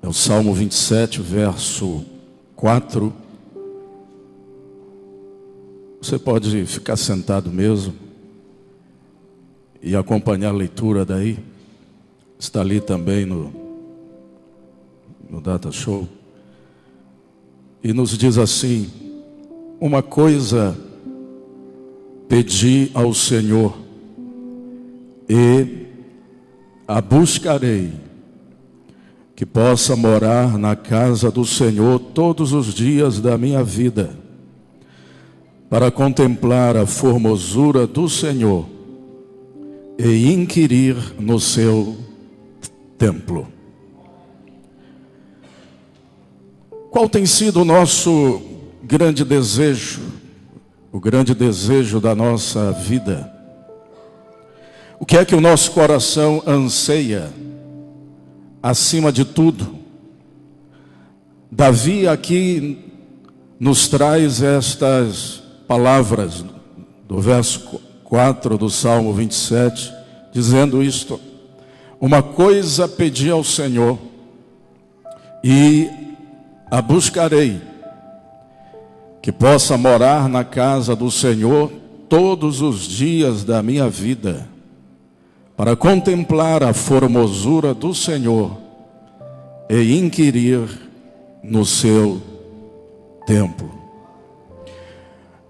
É o Salmo 27, verso 4. Você pode ficar sentado mesmo e acompanhar a leitura daí. Está ali também no Data Show. E nos diz assim: uma coisa pedi ao Senhor e a buscarei, que possa morar na casa do Senhor todos os dias da minha vida, para contemplar a formosura do Senhor e inquirir no seu templo. Qual tem sido o nosso grande desejo, o grande desejo da nossa vida? O que é que o nosso coração anseia acima de tudo? Davi aqui nos traz estas palavras do verso 4 do Salmo 27, dizendo isto: uma coisa pedi ao Senhor e a buscarei, que possa morar na casa do Senhor todos os dias da minha vida, para contemplar a formosura do Senhor e inquirir no seu templo.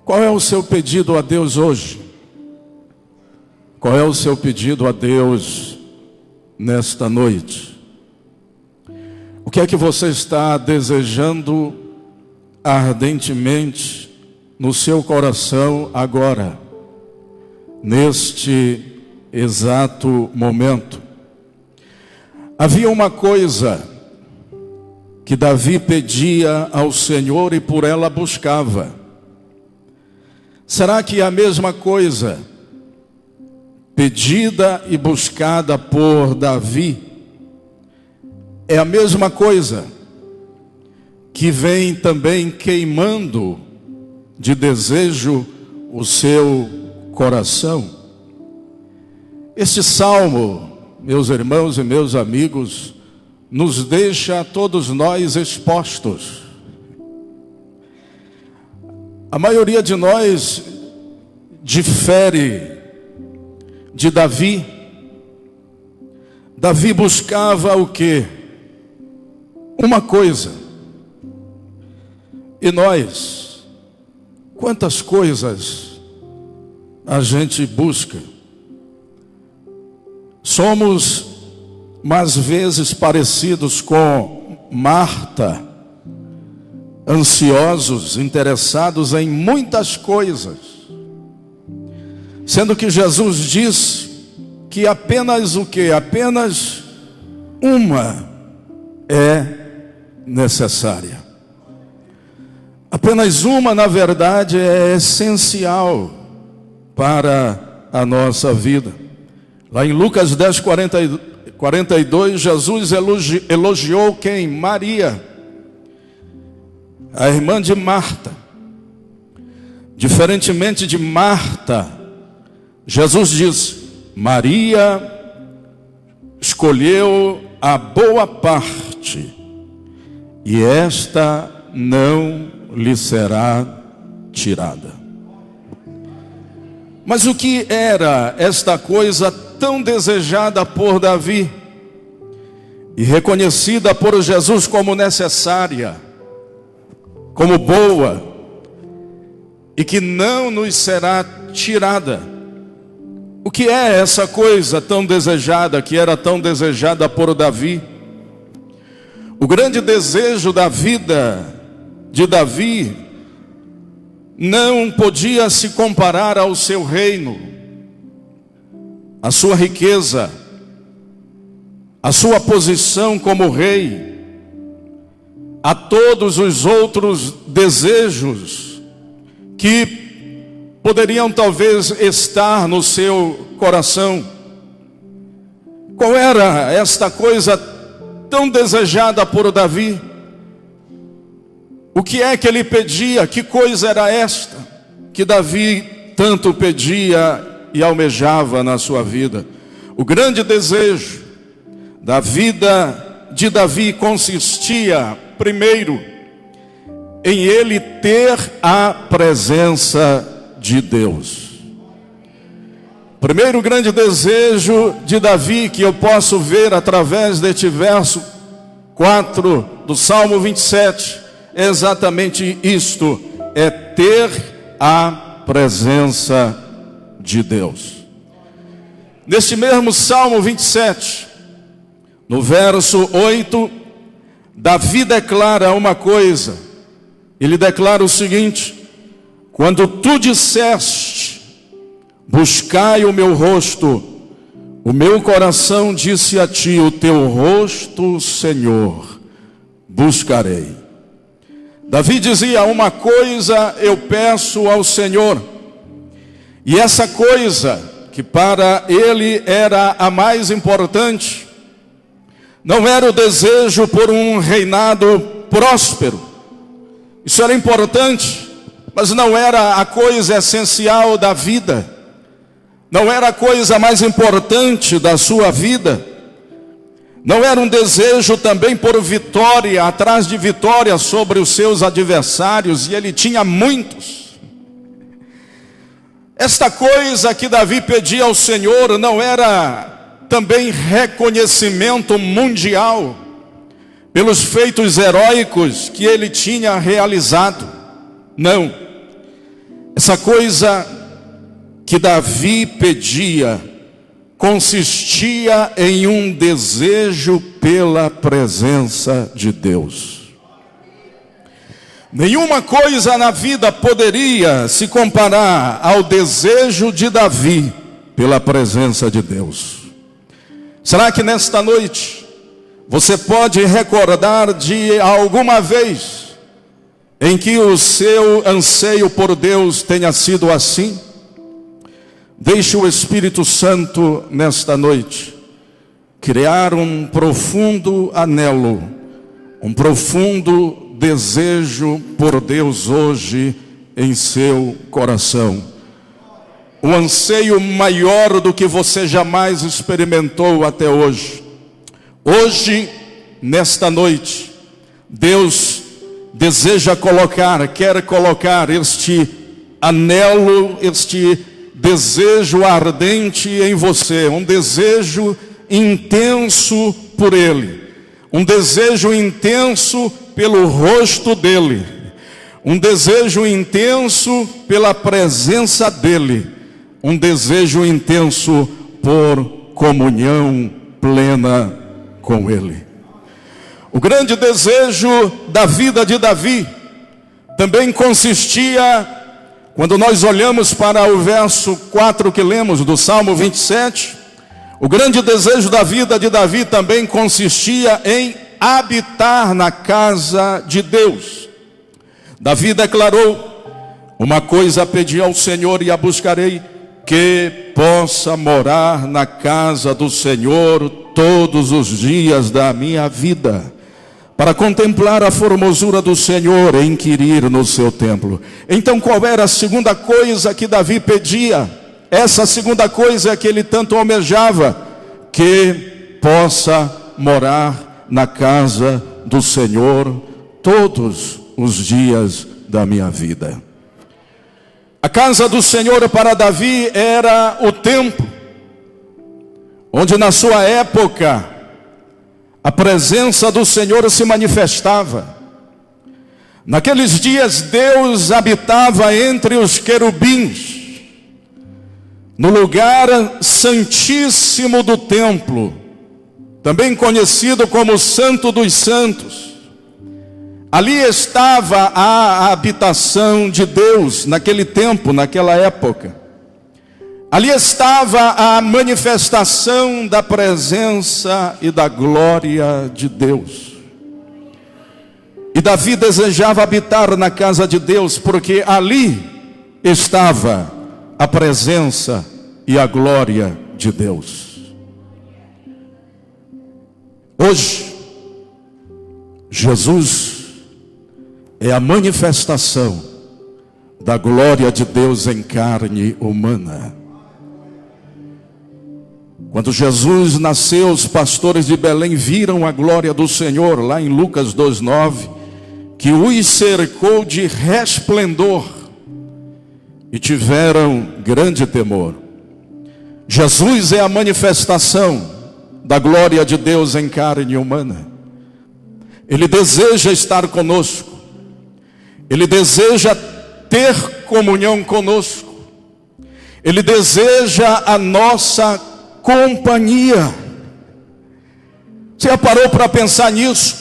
Qual é o seu pedido a Deus hoje? Qual é o seu pedido a Deus nesta noite? O que é que você está desejando ardentemente no seu coração agora, neste exato momento? Havia uma coisa que Davi pedia ao Senhor e por ela buscava. Será que é a mesma coisa pedida e buscada por Davi é a mesma coisa que vem também queimando de desejo o seu coração? Este salmo, meus irmãos e meus amigos, nos deixa a todos nós expostos. A maioria de nós difere de Davi. Davi buscava o quê? Uma coisa. E nós, quantas coisas a gente busca? Somos mais vezes parecidos com Marta, ansiosos, interessados em muitas coisas, sendo que Jesus diz que apenas o quê? Apenas uma é necessária. Apenas uma, na verdade, é essencial para a nossa vida. Lá em Lucas 10, 42, Jesus elogiou quem? Maria, a irmã de Marta. Diferentemente de Marta, Jesus diz: Maria escolheu a boa parte, e esta não lhe será tirada. Mas o que era esta coisa tão desejada por Davi e reconhecida por Jesus como necessária, como boa, e que não nos será tirada? O que é essa coisa tão desejada, que era tão desejada por Davi? O grande desejo da vida de Davi não podia se comparar ao seu reino, a sua riqueza, a sua posição como rei, a todos os outros desejos que poderiam talvez estar no seu coração. Qual era esta coisa tão desejada por Davi? O que é que ele pedia? Que coisa era esta que Davi tanto pedia e almejava na sua vida? O grande desejo da vida de Davi consistia, primeiro, em ele ter a presença de Deus. Primeiro grande desejo de Davi que eu posso ver através deste verso 4 do Salmo 27, é exatamente isto, é ter a presença de Deus. Neste mesmo Salmo 27, no verso 8, Davi declara uma coisa. Ele declara o seguinte: quando tu disseste, buscai o meu rosto, o meu coração disse a ti, o teu rosto, Senhor, buscarei. Davi dizia, uma coisa eu peço ao Senhor, e essa coisa, que para ele era a mais importante, não era o desejo por um reinado próspero. Isso era importante, mas não era a coisa essencial da vida. Não era a coisa mais importante da sua vida. Não era um desejo também por vitória, atrás de vitória sobre os seus adversários, e ele tinha muitos. Esta coisa que Davi pedia ao Senhor não era também reconhecimento mundial pelos feitos heróicos que ele tinha realizado. Não. Essa coisa que Davi pedia consistia em um desejo pela presença de Deus. Nenhuma coisa na vida poderia se comparar ao desejo de Davi pela presença de Deus. Será que nesta noite você pode recordar de alguma vez em que o seu anseio por Deus tenha sido assim? Deixe o Espírito Santo nesta noite criar um profundo anelo, um profundo desejo por Deus hoje em seu coração. Um anseio maior do que você jamais experimentou até hoje. Hoje, nesta noite, Deus deseja quer colocar este anelo, este desejo ardente em você, um desejo intenso por Ele, um desejo intenso pelo rosto dEle, um desejo intenso pela presença dEle, um desejo intenso por comunhão plena com Ele. O grande desejo da vida de Davi também consistia, quando nós olhamos para o verso 4 que lemos do Salmo 27, o grande desejo da vida de Davi também consistia em habitar na casa de Deus. Davi declarou, uma coisa pedi ao Senhor e a buscarei, que possa morar na casa do Senhor todos os dias da minha vida, para contemplar a formosura do Senhor e inquirir no seu templo. Então qual era a segunda coisa que Davi pedia? Essa segunda coisa que ele tanto almejava, que possa morar na casa do Senhor todos os dias da minha vida. A casa do Senhor para Davi era o templo, onde na sua época a presença do Senhor se manifestava. Naqueles dias Deus habitava entre os querubins, no lugar santíssimo do templo, também conhecido como Santo dos Santos. Ali estava a habitação de Deus naquele tempo, naquela época. Ali estava a manifestação da presença e da glória de Deus. E Davi desejava habitar na casa de Deus, porque ali estava a presença e a glória de Deus. Hoje, Jesus é a manifestação da glória de Deus em carne humana. Quando Jesus nasceu, os pastores de Belém viram a glória do Senhor, lá em Lucas 2:9, que os cercou de resplendor e tiveram grande temor. Jesus é a manifestação da glória de Deus em carne humana. Ele deseja estar conosco. Ele deseja ter comunhão conosco. Ele deseja a nossa companhia. Você já parou para pensar nisso?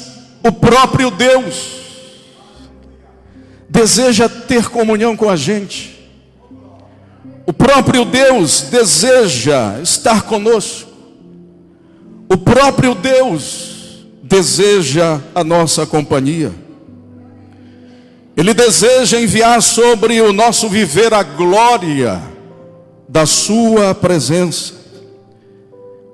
O próprio Deus deseja ter comunhão com a gente. O próprio Deus deseja estar conosco. O próprio Deus deseja a nossa companhia. Ele deseja enviar sobre o nosso viver a glória da sua presença.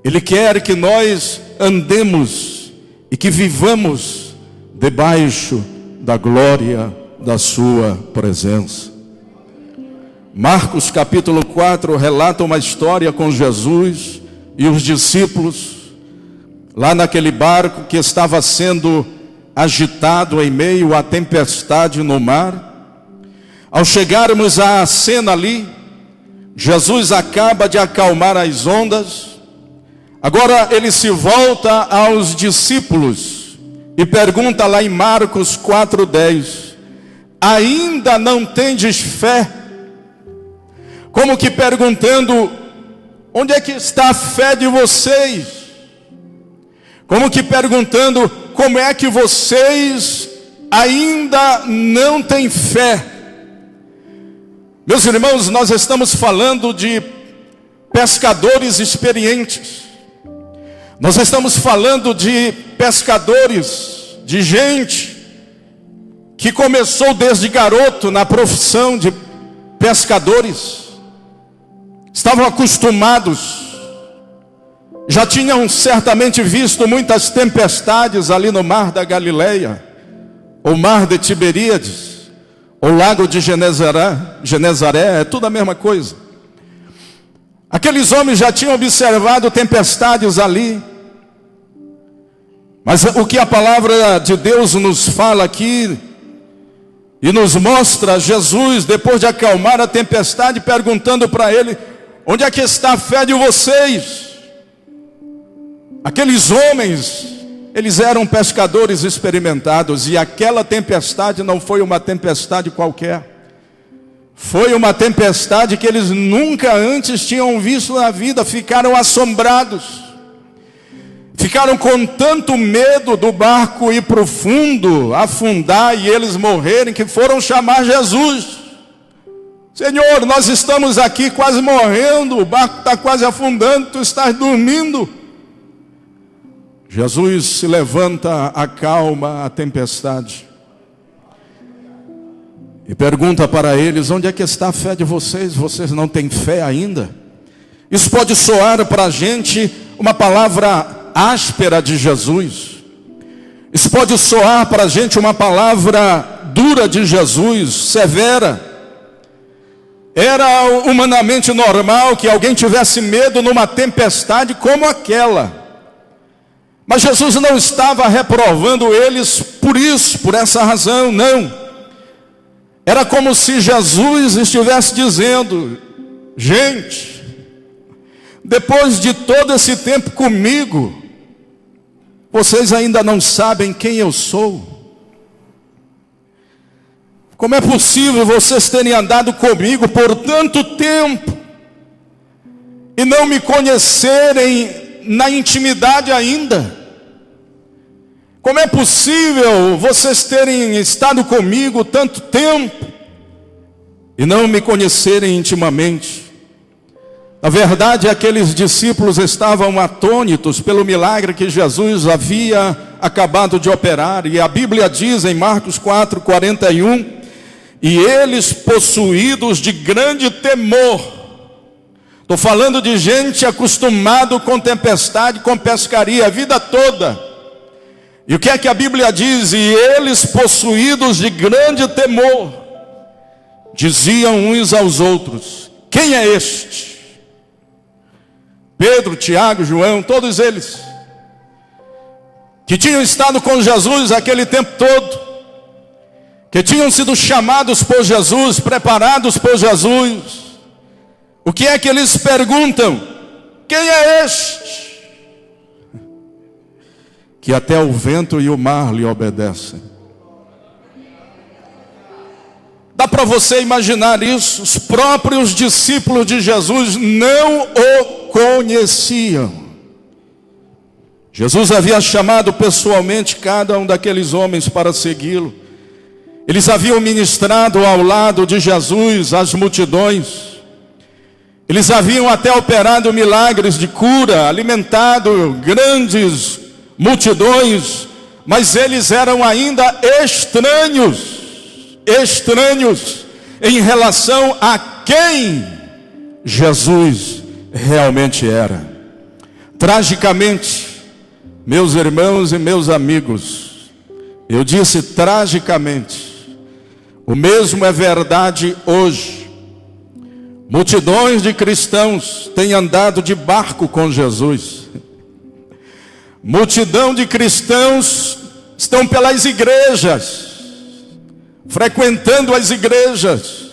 Ele quer que nós andemos e que vivamos debaixo da glória da sua presença. Marcos capítulo 4 relata uma história com Jesus e os discípulos, lá naquele barco que estava sendo agitado em meio à tempestade no mar. Ao chegarmos à cena ali, Jesus acaba de acalmar as ondas. Agora ele se volta aos discípulos e pergunta lá em Marcos 4:10: ainda não tendes fé? Como que perguntando: onde é que está a fé de vocês? Como que perguntando: como é que vocês ainda não têm fé? Meus irmãos, nós estamos falando de pescadores experientes. Nós estamos falando de pescadores, de gente que começou desde garoto na profissão de pescadores. Estavam acostumados, já tinham certamente visto muitas tempestades ali no mar da Galileia, ou mar de Tiberíades, ou lago de Genezaré, é tudo a mesma coisa. Aqueles homens já tinham observado tempestades ali. Mas o que a palavra de Deus nos fala aqui e nos mostra Jesus, depois de acalmar a tempestade, perguntando para ele: onde é que está a fé de vocês? Aqueles homens, eles eram pescadores experimentados, e aquela tempestade não foi uma tempestade qualquer. Foi uma tempestade que eles nunca antes tinham visto na vida. Ficaram assombrados. Ficaram com tanto medo do barco ir para o fundo, afundar e eles morrerem, que foram chamar Jesus. Senhor, nós estamos aqui quase morrendo, o barco está quase afundando, tu estás dormindo. Jesus se levanta, acalma a tempestade e pergunta para eles: onde é que está a fé de vocês? Vocês não têm fé ainda? Isso pode soar para a gente uma palavra áspera de Jesus. Isso pode soar para a gente uma palavra dura de Jesus, severa. Era humanamente normal que alguém tivesse medo numa tempestade como aquela. Mas Jesus não estava reprovando eles por isso, por essa razão, não. Era como se Jesus estivesse dizendo: gente, depois de todo esse tempo comigo, vocês ainda não sabem quem eu sou? Como é possível vocês terem andado comigo por tanto tempo e não me conhecerem na intimidade ainda? Como é possível vocês terem estado comigo tanto tempo e não me conhecerem intimamente? Na verdade, aqueles discípulos estavam atônitos pelo milagre que Jesus havia acabado de operar. E a Bíblia diz em Marcos 4:41: e eles, possuídos de grande temor. Estou falando de gente acostumado com tempestade, com pescaria a vida toda. E o que é que a Bíblia diz? E eles, possuídos de grande temor, diziam uns aos outros: quem é este? Pedro, Tiago, João, todos eles, que tinham estado com Jesus aquele tempo todo, que tinham sido chamados por Jesus, preparados por Jesus. O que é que eles perguntam? Quem é este? Que até o vento e o mar lhe obedecem. Dá para você imaginar isso? Os próprios discípulos de Jesus não o conheciam. Jesus havia chamado pessoalmente cada um daqueles homens para segui-lo. Eles haviam ministrado ao lado de Jesus às multidões. Eles haviam até operado milagres de cura, alimentado grandes multidões, mas eles eram ainda estranhos em relação a quem Jesus realmente era. Tragicamente, meus irmãos e meus amigos, eu disse tragicamente, o mesmo é verdade hoje. Multidões de cristãos têm andado de barco com Jesus. Multidão de cristãos estão pelas igrejas, frequentando as igrejas,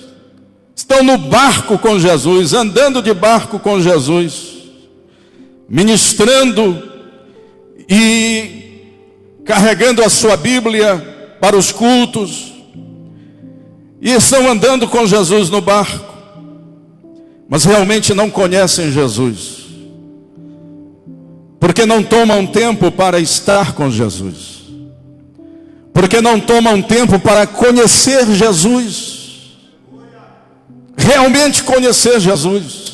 estão no barco com Jesus, andando de barco com Jesus, ministrando e carregando a sua Bíblia para os cultos, e estão andando com Jesus no barco, mas realmente não conhecem Jesus, porque não tomam tempo para estar com Jesus, porque não tomam tempo para conhecer Jesus, realmente conhecer Jesus.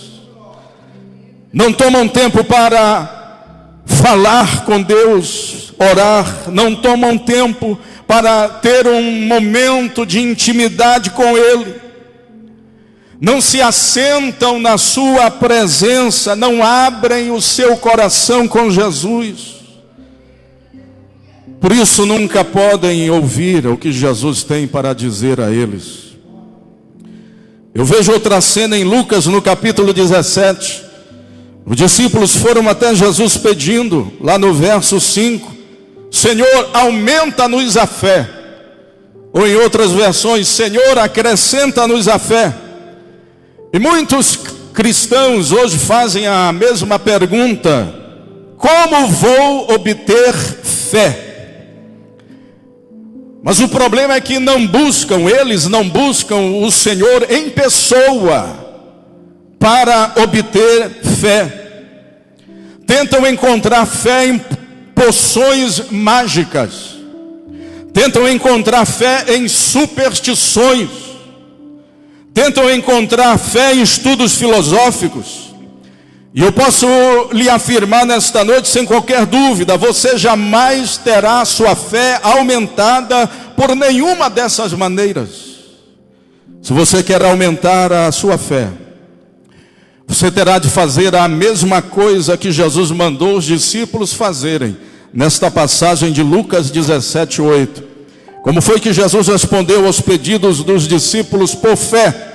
Não tomam tempo para falar com Deus, orar, não tomam tempo para ter um momento de intimidade com Ele, não se assentam na sua presença, não abrem o seu coração com Jesus. Por isso nunca podem ouvir o que Jesus tem para dizer a eles. Eu vejo outra cena em Lucas, no capítulo 17. Os discípulos foram até Jesus pedindo, lá no verso 5, Senhor, aumenta-nos a fé. Ou em outras versões, Senhor, acrescenta-nos a fé. E muitos cristãos hoje fazem a mesma pergunta: como vou obter fé? Mas o problema é que eles não buscam o Senhor em pessoa para obter fé. Tentam encontrar fé em poções mágicas, tentam encontrar fé em superstições, tentam encontrar fé em estudos filosóficos. E eu posso lhe afirmar nesta noite, sem qualquer dúvida, você jamais terá sua fé aumentada por nenhuma dessas maneiras. Se você quer aumentar a sua fé, você terá de fazer a mesma coisa que Jesus mandou os discípulos fazerem, nesta passagem de Lucas 17:8. Como foi que Jesus respondeu aos pedidos dos discípulos por fé?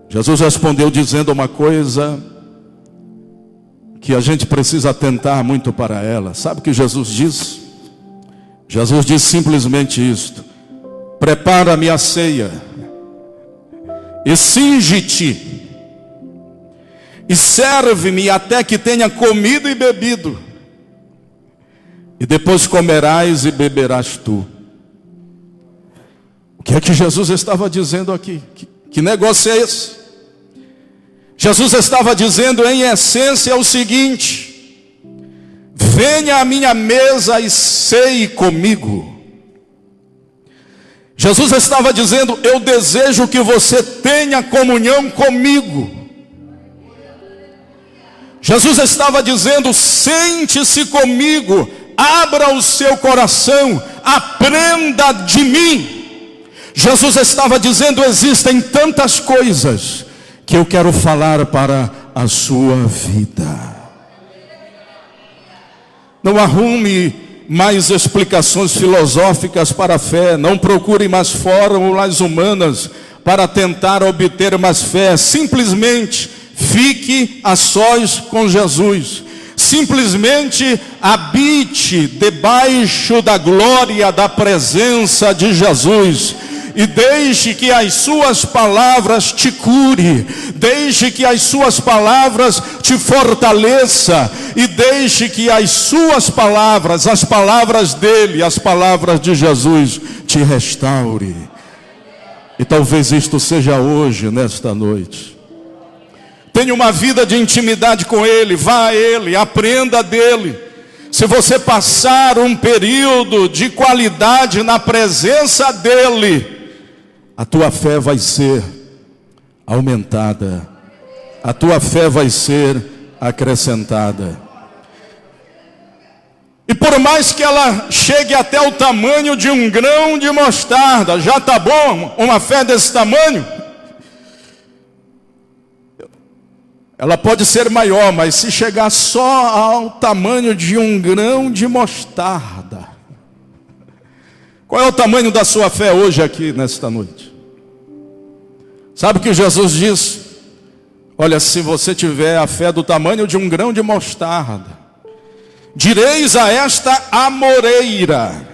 Jesus respondeu dizendo uma coisa que a gente precisa atentar muito para ela. Sabe o que Jesus disse? Jesus disse simplesmente isto: prepara-me a ceia, e cinge-te, e serve-me até que tenha comido e bebido, e depois comerás e beberás tu. O que é que Jesus estava dizendo aqui? Que negócio é esse? Jesus estava dizendo em essência o seguinte: venha à minha mesa e ceie comigo. Jesus estava dizendo: eu desejo que você tenha comunhão comigo. Jesus estava dizendo: sente-se comigo, abra o seu coração, aprenda de mim. Jesus estava dizendo: existem tantas coisas que eu quero falar para a sua vida. Não arrume mais explicações filosóficas para a fé, não procure mais fórmulas humanas para tentar obter mais fé. Simplesmente fique a sós com Jesus. Simplesmente habite debaixo da glória da presença de Jesus. E deixe que as suas palavras te cure, deixe que as suas palavras te fortaleça, e deixe que as suas palavras, as palavras dele, as palavras de Jesus, te restaure. E talvez isto seja hoje, nesta noite. Tenha uma vida de intimidade com ele, vá a ele, aprenda dele. Se você passar um período de qualidade na presença dele, a tua fé vai ser aumentada, a tua fé vai ser acrescentada. E por mais que ela chegue até o tamanho de um grão de mostarda, já está bom uma fé desse tamanho? Ela pode ser maior, mas se chegar só ao tamanho de um grão de mostarda, qual é o tamanho da sua fé hoje aqui, nesta noite? Sabe o que Jesus diz? Olha, se você tiver a fé do tamanho de um grão de mostarda, direis a esta amoreira: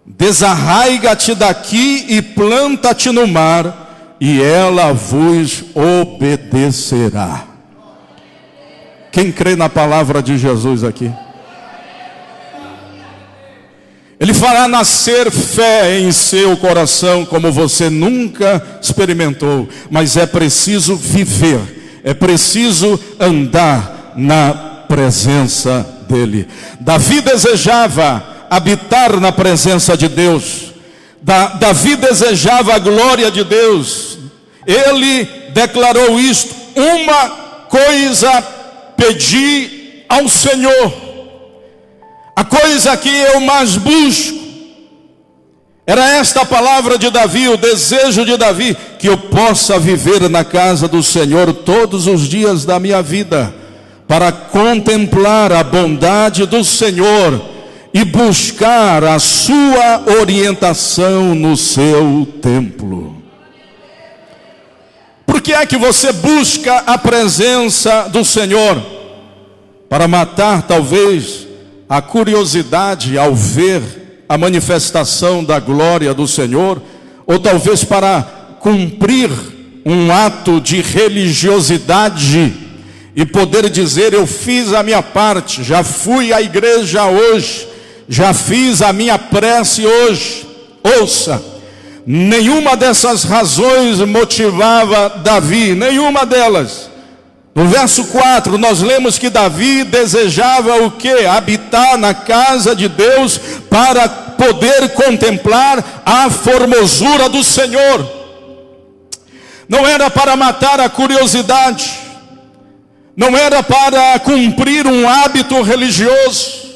desarraiga-te daqui e planta-te no mar, e ela vos obedecerá. Quem crê na palavra de Jesus aqui? Ele fará nascer fé em seu coração como você nunca experimentou. Mas é preciso viver, é preciso andar na presença dele. Davi desejava habitar na presença de Deus. Davi desejava a glória de Deus. Ele declarou isto: uma coisa pedi ao Senhor, a coisa que eu mais busco. Era esta a palavra de Davi, o desejo de Davi: que eu possa viver na casa do Senhor todos os dias da minha vida, para contemplar a bondade do Senhor e buscar a sua orientação no seu templo. Por que é que você busca a presença do Senhor? Para matar talvez a curiosidade ao ver a manifestação da glória do Senhor, ou talvez para cumprir um ato de religiosidade e poder dizer: eu fiz a minha parte, já fui à igreja hoje, já fiz a minha prece hoje. Ouça, nenhuma dessas razões motivava Davi, nenhuma delas. No verso 4 nós lemos que Davi desejava o quê? Habitar na casa de Deus para poder contemplar a formosura do Senhor. Não era para matar a curiosidade, não era para cumprir um hábito religioso,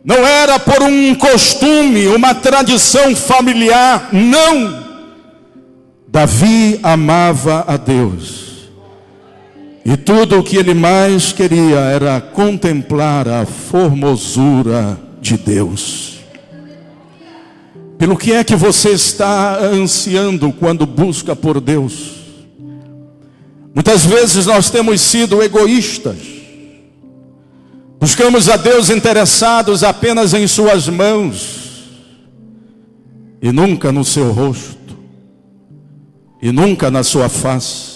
não era por um costume, uma tradição familiar, não. Davi amava a Deus. E tudo o que ele mais queria era contemplar a formosura de Deus. Pelo que é que você está ansiando quando busca por Deus? Muitas vezes nós temos sido egoístas. Buscamos a Deus interessados apenas em suas mãos, e nunca no seu rosto, e nunca na sua face.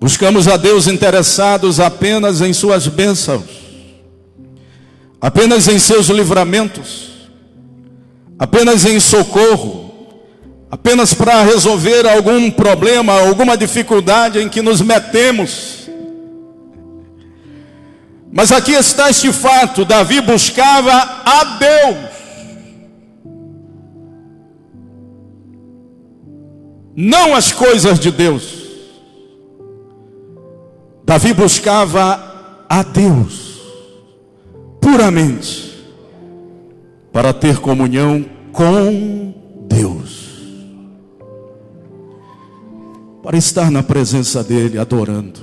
Buscamos a Deus interessados apenas em suas bênçãos, apenas em seus livramentos, apenas em socorro, apenas para resolver algum problema, alguma dificuldade em que nos metemos. Mas aqui está este fato: Davi buscava a Deus. Não as coisas de Deus. Davi buscava a Deus puramente, para ter comunhão com Deus, para estar na presença dele adorando,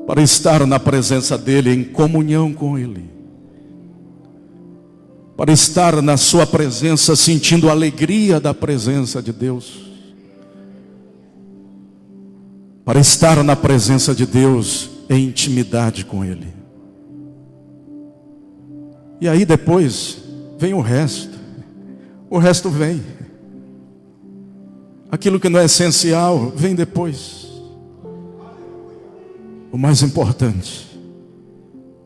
para estar na presença dele em comunhão com ele, para estar na sua presença sentindo a alegria da presença de Deus. para estar na presença de Deus em intimidade com Ele. E aí depois vem o resto. O resto vem. Aquilo que não é essencial vem depois. O mais importante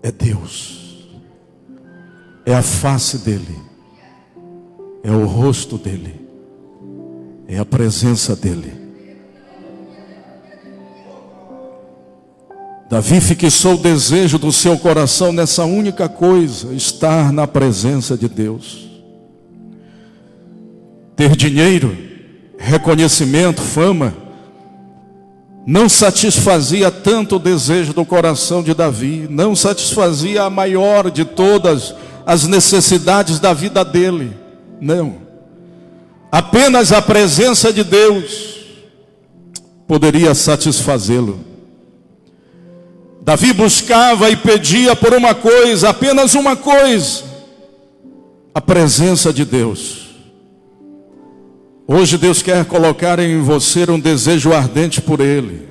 é Deus. É a face dEle. É o rosto dEle. É a presença dEle. Davi fixou o desejo do seu coração nessa única coisa: estar na presença de Deus. Ter dinheiro, reconhecimento, fama, não satisfazia tanto o desejo do coração de Davi, não satisfazia a maior de todas as necessidades da vida dele, não. Apenas a presença de Deus poderia satisfazê-lo. Davi buscava e pedia por uma coisa, apenas uma coisa: a presença de Deus. Hoje Deus quer colocar em você um desejo ardente por Ele.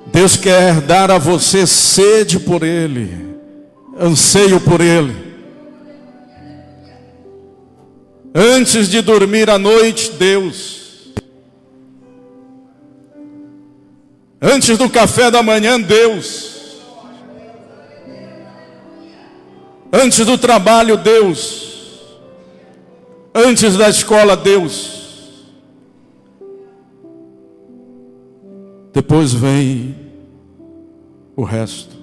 Deus quer dar a você sede por Ele, anseio por Ele. Antes de dormir à noite, Deus. Antes do café da manhã, Deus. Antes do trabalho, Deus. Antes da escola, Deus. Depois vem o resto.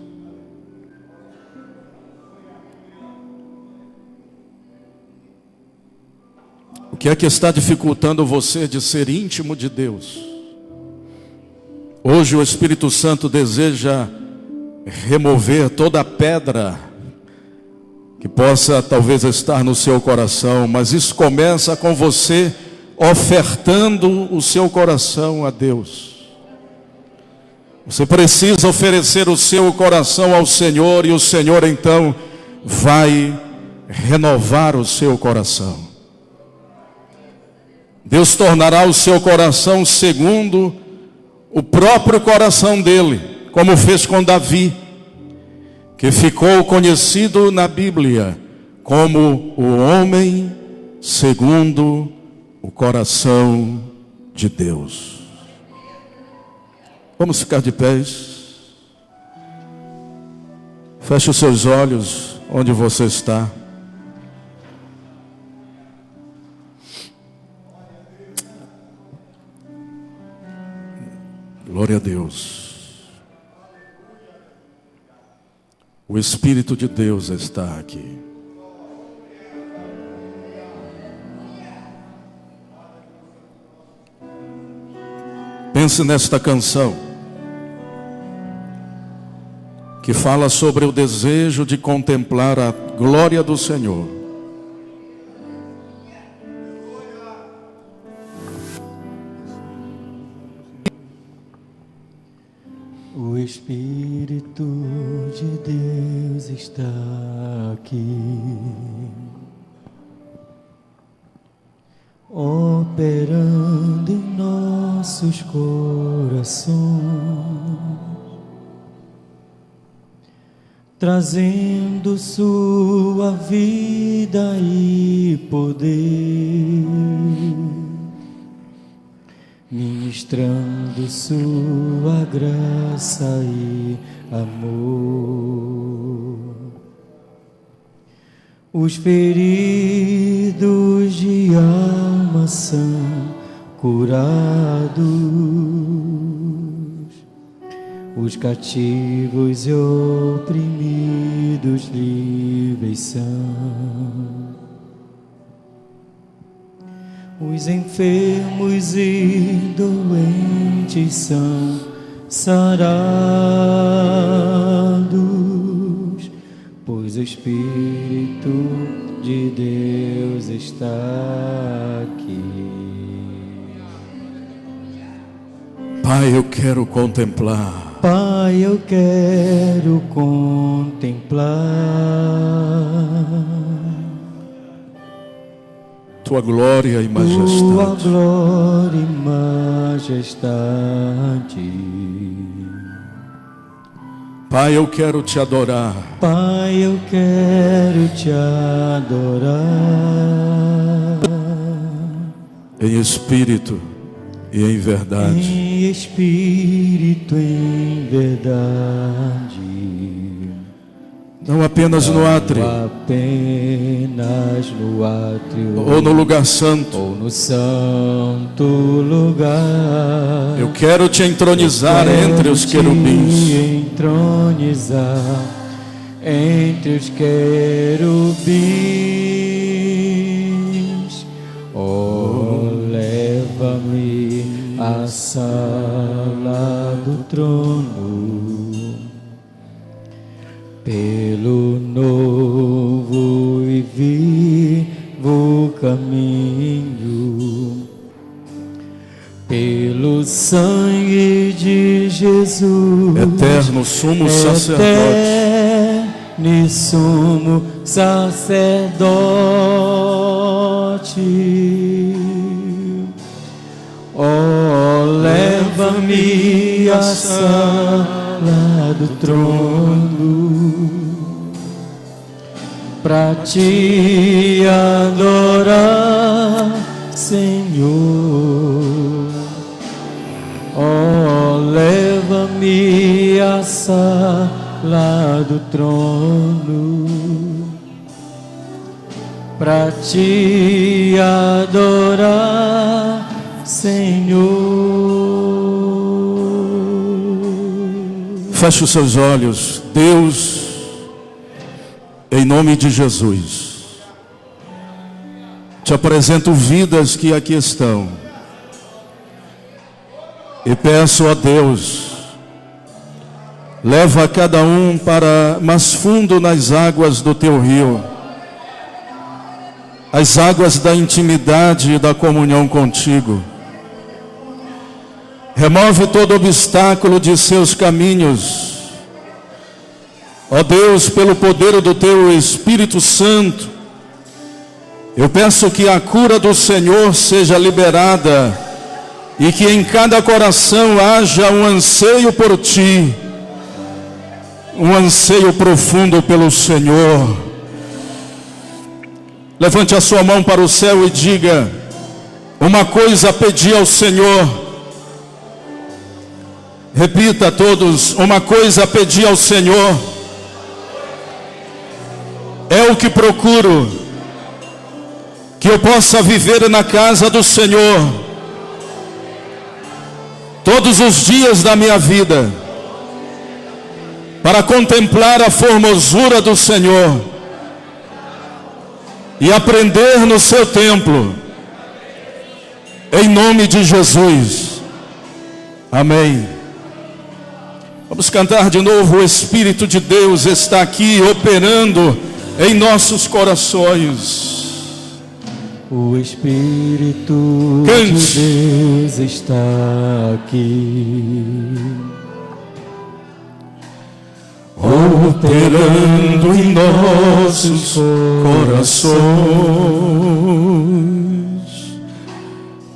O que é que está dificultando você de ser íntimo de Deus? Hoje o Espírito Santo deseja remover toda a pedra que possa talvez estar no seu coração, mas isso começa com você ofertando o seu coração a Deus. Você precisa oferecer o seu coração ao Senhor, e o Senhor então vai renovar o seu coração. Deus tornará o seu coração segundo o próprio coração dele, como fez com Davi, que ficou conhecido na Bíblia como o homem segundo o coração de Deus. Vamos ficar de pés. Feche os seus olhos onde você está. Glória a Deus. O Espírito de Deus está aqui. Pense nesta canção, que fala sobre o desejo de contemplar a glória do Senhor. O Espírito de Deus está aqui, operando em nossos corações, trazendo sua vida e poder, ministrando sua graça e amor. Os feridos de alma são curados, os cativos e oprimidos livres são. Os enfermos e doentes são sarados, pois o Espírito de Deus está aqui. Pai, eu quero contemplar. Pai, eu quero contemplar tua glória e tua majestade. glória e majestade. Pai, eu quero te adorar. Pai, eu quero te adorar Em espírito e em verdade. em espírito, em verdade. Não apenas no átrio, Apenas no átrio ou no lugar santo. ou no santo lugar. Eu quero te entronizar entre os querubins. Entronizar entre os querubins. Oh, leva-me à sala do trono, pelo novo e vivo caminho, pelo sangue de Jesus, Eterno sumo sacerdote. eterno e sumo sacerdote. Oh, leva-me à sala do trono, pra te adorar, Senhor. Oh, leva-me à sala do trono, pra te adorar, Senhor. Feche os seus olhos. Deus, em nome de Jesus, te apresento vidas que aqui estão. E peço a Deus, leva cada um para mais fundo nas águas do teu rio, as águas da intimidade e da comunhão contigo. Remove todo obstáculo de seus caminhos. Ó Deus, pelo poder do teu Espírito Santo, eu peço que a cura do Senhor seja liberada e que em cada coração haja um anseio por ti, um anseio profundo pelo Senhor. Levante a sua mão para o céu e diga: uma coisa pedi ao Senhor. Repita a todos: uma coisa pedi ao Senhor, é o que procuro, que eu possa viver na casa do Senhor todos os dias da minha vida, para contemplar a formosura do Senhor e aprender no seu templo, em nome de Jesus. Amém. Vamos cantar de novo. O Espírito de Deus está aqui operando em nossos corações. O Espírito Cante. de Deus está aqui, Operando em nossos corações,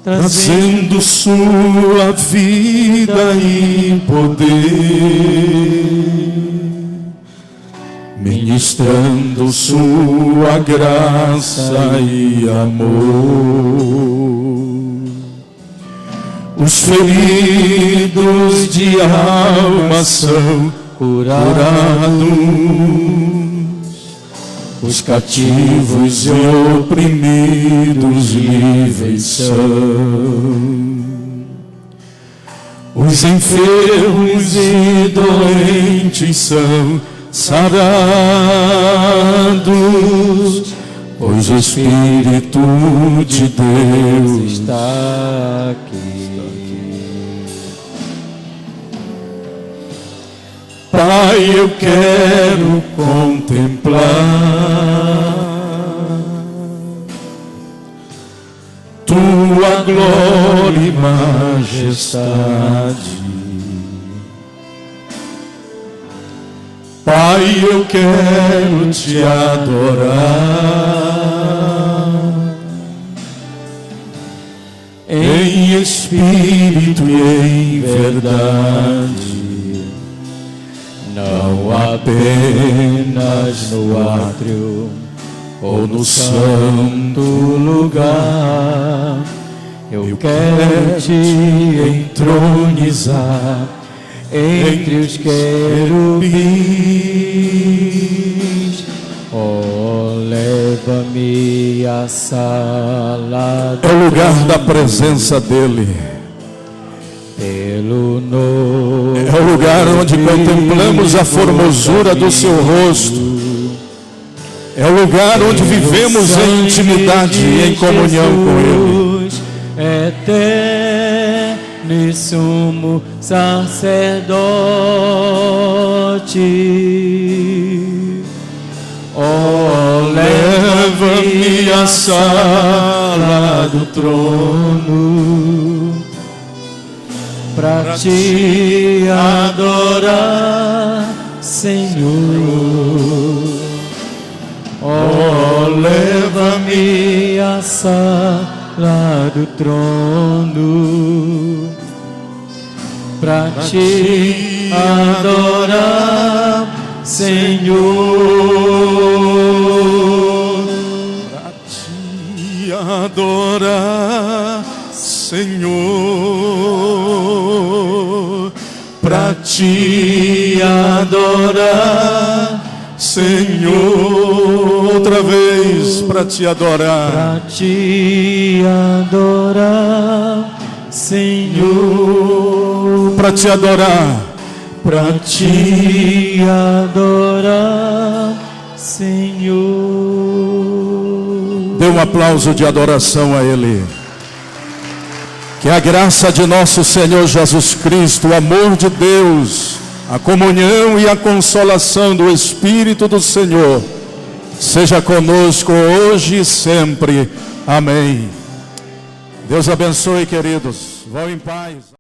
trazendo sua vida e poder, ministrando sua graça e amor. Os feridos de alma são curados, os cativos e oprimidos livres são, os enfermos e doentes são sarados, pois o Espírito de Deus está aqui. Pai, eu quero contemplar tua glória e majestade. Pai, eu quero te adorar espírito e em verdade, não apenas no átrio ou no santo lugar. Eu quero te entronizar entre os querubins. Oh, leva-me à sala é o lugar da presença dele. pelo novo É o lugar onde contemplamos a formosura do seu rosto. É o lugar onde vivemos em intimidade e em comunhão com ele. Eterno e sumo sacerdote, oh, Leva-me à sala do trono para te adorar, Senhor. Oh, leva-me à sala do trono para te adorar, Senhor. Para te adorar, Senhor. Para te adorar, Senhor. Outra vez, para te adorar. Para te adorar, Senhor. Para te adorar. Para te adorar, Senhor. Dê um aplauso de adoração a ele. Que a graça de nosso Senhor Jesus Cristo, o amor de Deus, a comunhão e a consolação do Espírito do Senhor seja conosco hoje e sempre. Amém. Deus abençoe, queridos. Vão em paz.